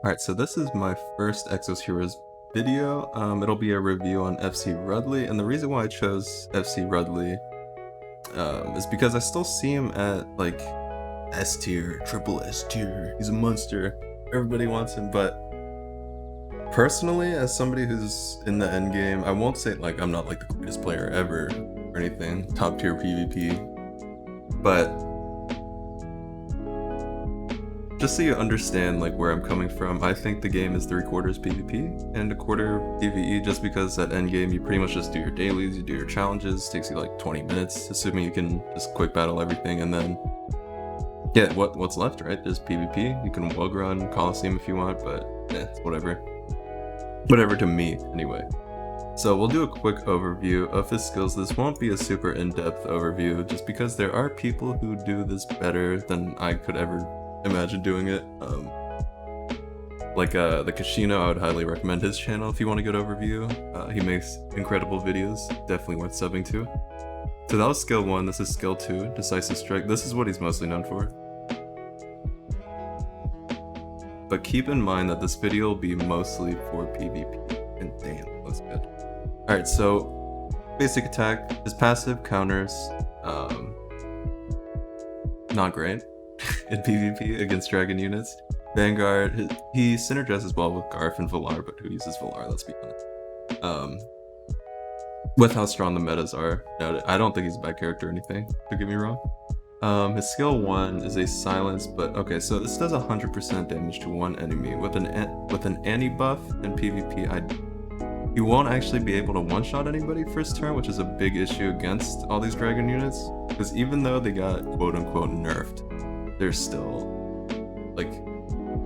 Alright, so this is my first Exos Heroes video. It'll be a review on FC Rudley, and the reason why I chose FC Rudley is because I still see him at like S tier, triple S tier. He's a monster. Everybody wants him, but personally, as somebody who's in the end game, I won't say like I'm not like the greatest player ever or anything, top tier PvP, but just so you understand like where I'm coming from, I think the game is 3/4 PvP and 1/4 PvE, just because at endgame you pretty much just do your dailies, you do your challenges, takes you like 20 minutes, assuming you can just quick battle everything, and then yeah, what's left, right? There's PvP, you can wug run Coliseum if you want, but yeah, it's whatever. Whatever to me, anyway. So we'll do a quick overview of his skills. This won't be a super in-depth overview, just because there are people who do this better than I could ever imagine doing it. The Kashino, I would highly recommend his channel if you want a good overview. He makes incredible videos, definitely worth subbing to. So that was skill 1, this is skill 2, Decisive Strike. This is what he's mostly known for. But keep in mind that this video will be mostly for PvP, and damn, that's good. Alright, so basic attack, his passive counters, not great in PvP against dragon units. Vanguard, he synergizes well with Garf and Valar, but who uses Valar, let's be honest. With how strong the metas are, I don't think he's a bad character or anything, don't get me wrong. His skill 1 is a silence, but okay, so this does 100% damage to one enemy. With an anti-buff in PvP, you won't actually be able to one-shot anybody first turn, which is a big issue against all these dragon units, because even though they got quote-unquote nerfed, they're still, like,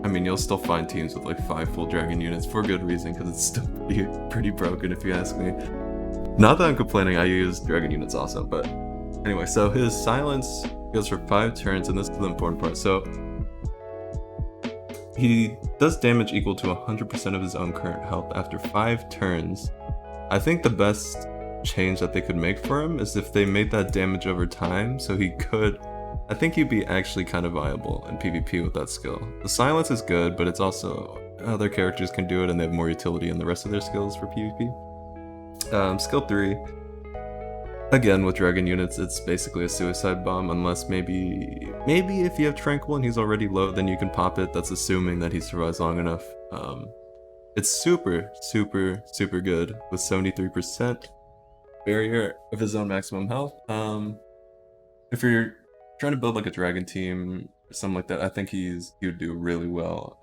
I mean, you'll still find teams with like 5 full dragon units for good reason, because it's still pretty broken if you ask me. Not that I'm complaining, I use dragon units also, but anyway, so his silence goes for 5 turns, and this is the important part. So he does damage equal to 100% of his own current health after 5 turns. I think the best change that they could make for him is if they made that damage over time, so he could, I think he'd be actually kind of viable in PvP with that skill. The silence is good, but it's also, other characters can do it and they have more utility in the rest of their skills for PvP. Skill 3, again with dragon units, it's basically a suicide bomb, unless maybe if you have Tranquil and he's already low, then you can pop it. That's assuming that he survives long enough. It's super good with 73% barrier of his own maximum health. If you're trying to build like a dragon team or something like that, I think he would do really well.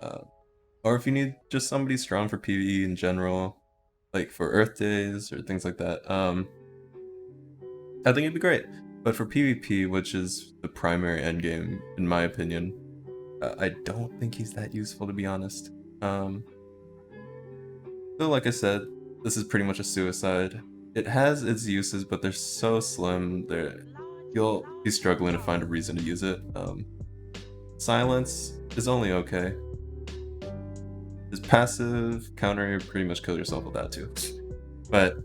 Or if you need just somebody strong for PvE in general, like for Earth Days or things like that, I think it'd be great. But for PvP, which is the primary endgame, in my opinion, I don't think he's that useful, to be honest. So like I said, this is pretty much a suicide. It has its uses, but they're so slim, you'll be struggling to find a reason to use it. Silence is only okay. His passive counter, you pretty much kill yourself with that too. But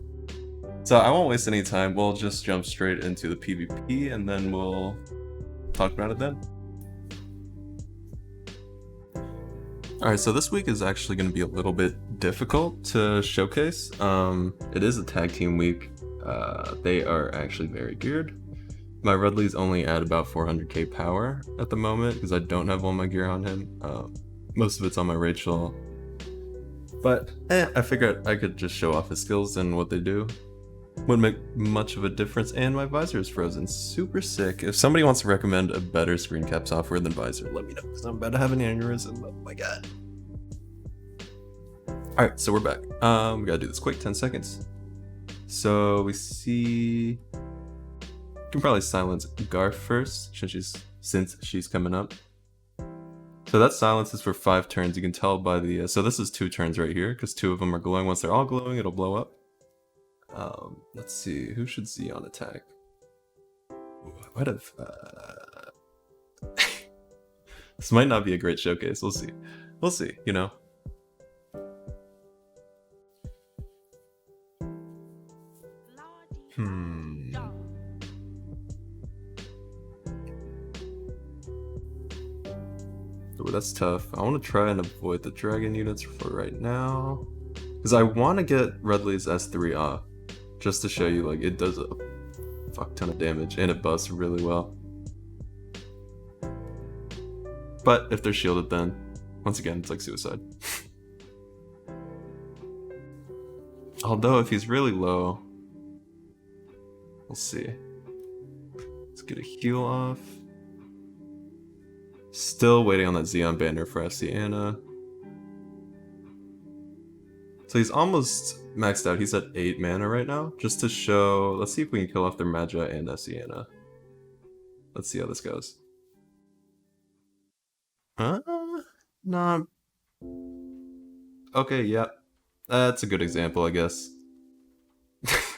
so I won't waste any time, we'll just jump straight into the PvP and then we'll talk about it then. Alright, so this week is actually going to be a little bit difficult to showcase. It is a tag team week. They are actually very geared. My Rudley's only at about 400k power at the moment because I don't have all my gear on him. Most of it's on my Rachel. But I figured I could just show off his skills and what they do. Wouldn't make much of a difference, and my visor is frozen. Super sick. If somebody wants to recommend a better screen cap software than visor, let me know, because I'm about to have an aneurysm. Oh my god. Alright, so we're back. We gotta do this quick, 10 seconds. So we see, we can probably silence Garf first, since she's coming up. So that silence is for 5 turns. You can tell by the, so this is 2 turns right here, because 2 of them are glowing. Once they're all glowing, it'll blow up. Let's see, who should Z on attack? Ooh, I might have, this might not be a great showcase, we'll see. We'll see, you know? Ooh, that's tough. I want to try and avoid the dragon units for right now. Because I want to get Rudley's S3 off. Just to show you, like, it does a fuck ton of damage and it busts really well. But if they're shielded, then once again, it's like suicide. Although if he's really low, we'll see. Let's get a heal off. Still waiting on that Xeon banner for FC Anna. So he's almost maxed out. He's at 8 mana right now. Just to show, let's see if we can kill off their Magi and FC Anna. Let's see how this goes. Nah. Okay, yeah. That's a good example, I guess.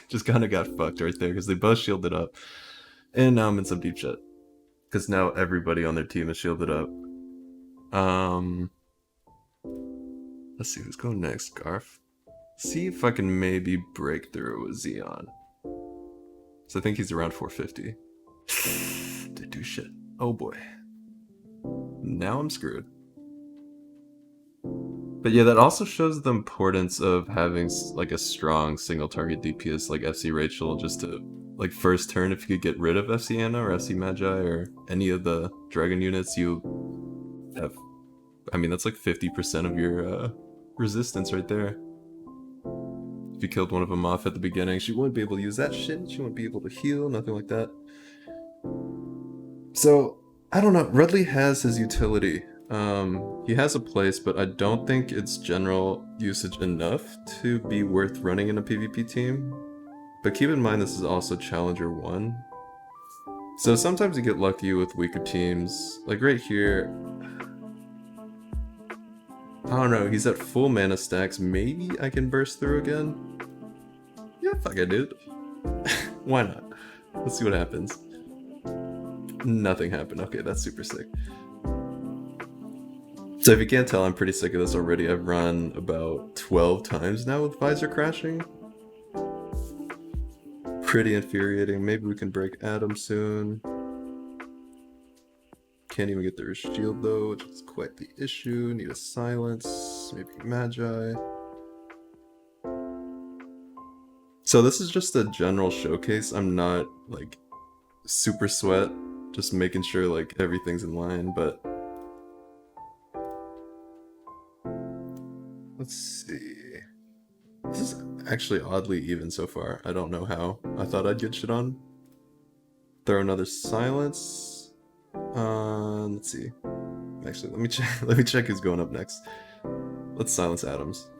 Just kind of got fucked right there because they both shielded up. And now I'm in some deep shit. Because now everybody on their team is shielded up. Let's see who's going next. Garf. See if I can maybe break through with Xeon. So I think he's around 450. They do shit. Oh boy. Now I'm screwed. But yeah, that also shows the importance of having like a strong single target DPS like FC Rachel, just to like first turn if you could get rid of FC Anna or FC Magi or any of the dragon units, you have, I mean, that's like 50% of your resistance right there. If you killed one of them off at the beginning, she wouldn't be able to use that shit, she wouldn't be able to heal, nothing like that. So, I don't know, Rudley has his utility. He has a place, but I don't think it's general usage enough to be worth running in a PvP team. But keep in mind this is also Challenger 1. So sometimes you get lucky with weaker teams. Like right here, I don't know, he's at full mana stacks. Maybe I can burst through again? Yeah, fuck I did. Why not? Let's see what happens. Nothing happened. Okay, that's super sick. So if you can't tell, I'm pretty sick of this already. I've run about 12 times now with Visor crashing. Pretty infuriating. Maybe we can break Adam soon. Can't even get their shield though, which is quite the issue. Need a silence, maybe Magi. So this is just a general showcase. I'm not like super sweat, just making sure like everything's in line, but let's see. This is actually oddly even so far. I don't know how. I thought I'd get shit on. Throw another silence. Let's see. Actually, let me check. Let me check who's going up next. Let's silence Adams.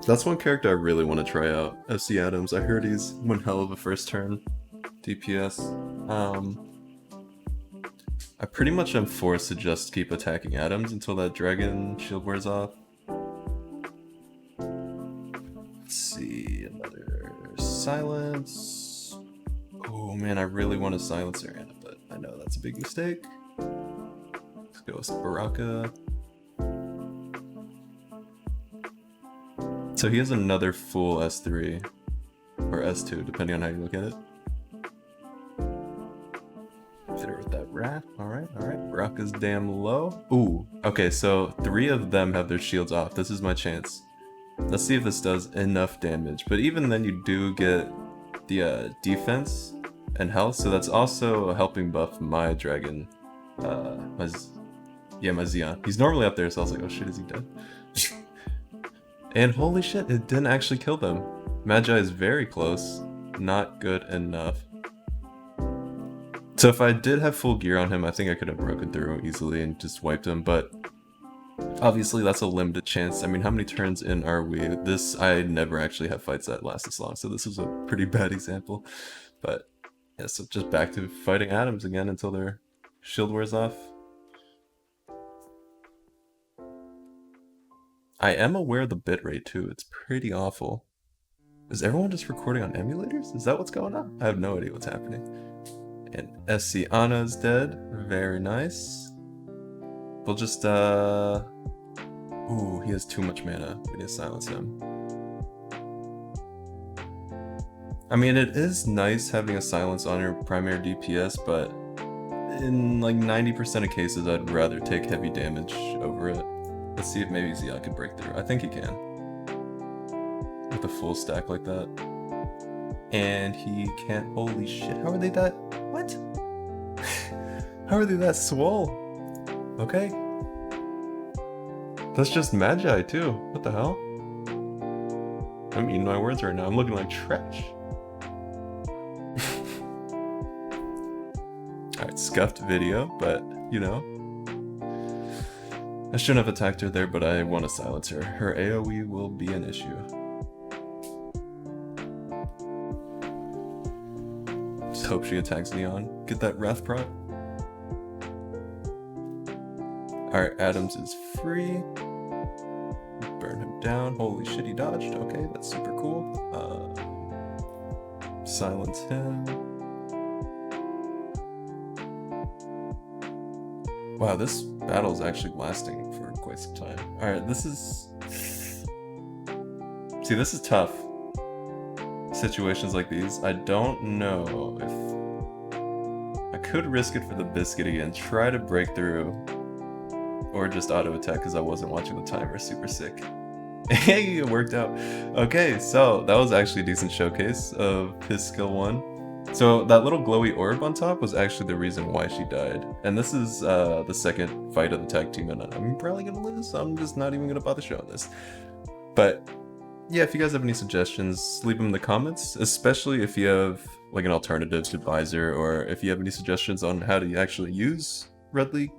That's one character I really want to try out. FC Adams. I heard he's one hell of a first turn DPS. I pretty much am forced to just keep attacking Adams until that dragon shield wears off. Let's see, another silence. Oh man, I really want to silence Ariana, but I know that's a big mistake. Let's go with Baraka. So he has another full S3, or S2, depending on how you look at it. Hit her with that rat. Alright. Baraka's damn low. Ooh, okay, so 3 of them have their shields off. This is my chance. Let's see if this does enough damage. But even then you do get the defense and health, so that's also helping buff my dragon. My Xeon. He's normally up there, so I was like, oh shit, is he dead? And holy shit, it didn't actually kill them. Magi is very close. Not good enough. So if I did have full gear on him, I think I could have broken through easily and just wiped him, but obviously that's a limited chance. I mean, how many turns in are we? I never actually have fights that last this long, so this was a pretty bad example. But yeah, so just back to fighting Adams again until their shield wears off. I am aware of the bitrate too, it's pretty awful. Is everyone just recording on emulators? Is that what's going on? I have no idea what's happening. And SC Anna is dead. Very nice. We'll just, ooh, he has too much mana. We need to silence him. I mean, it is nice having a silence on your primary DPS, but in like 90% of cases, I'd rather take heavy damage over it. Let's see if maybe Zia could break through. I think he can. With a full stack like that. And he can't. Holy shit, how are they that? What? How are they that swole? Okay. That's just Magi too. What the hell? I'm eating my words right now. I'm looking like trash. Alright, scuffed video, but you know. I shouldn't have attacked her there, but I want to silence her. Her AoE will be an issue. Just hope she attacks Leon. Get that Wrath prot. Alright, Adams is free. Burn him down. Holy shit, he dodged. Okay, that's super cool. Silence him. Wow, this battle is actually lasting for quite some time. Alright, this is... See, this is tough. Situations like these. I don't know if... I could risk it for the biscuit again. Try to break through. Or just auto attack because I wasn't watching the timer. Super sick. Hey, it worked out. Okay, so that was actually a decent showcase of his skill 1. So that little glowy orb on top was actually the reason why she died. And this is the second fight of the tag team, and I'm probably gonna lose, so I'm just not even gonna bother showing this. But yeah, if you guys have any suggestions, leave them in the comments, especially if you have like an alternative advisor, or if you have any suggestions on how to actually use Rudley.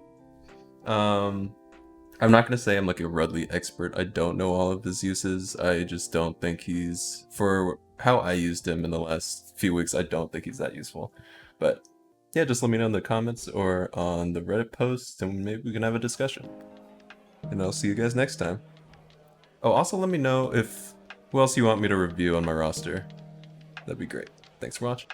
I'm not gonna say I'm like a Rudley expert. I don't know all of his uses. I just don't think he's, for how I used him in the last few weeks, I don't think he's that useful. But yeah, just let me know in the comments or on the Reddit post, and maybe we can have a discussion. And I'll see you guys next time. Oh, also let me know if who else you want me to review on my roster. That'd be great. Thanks for watching.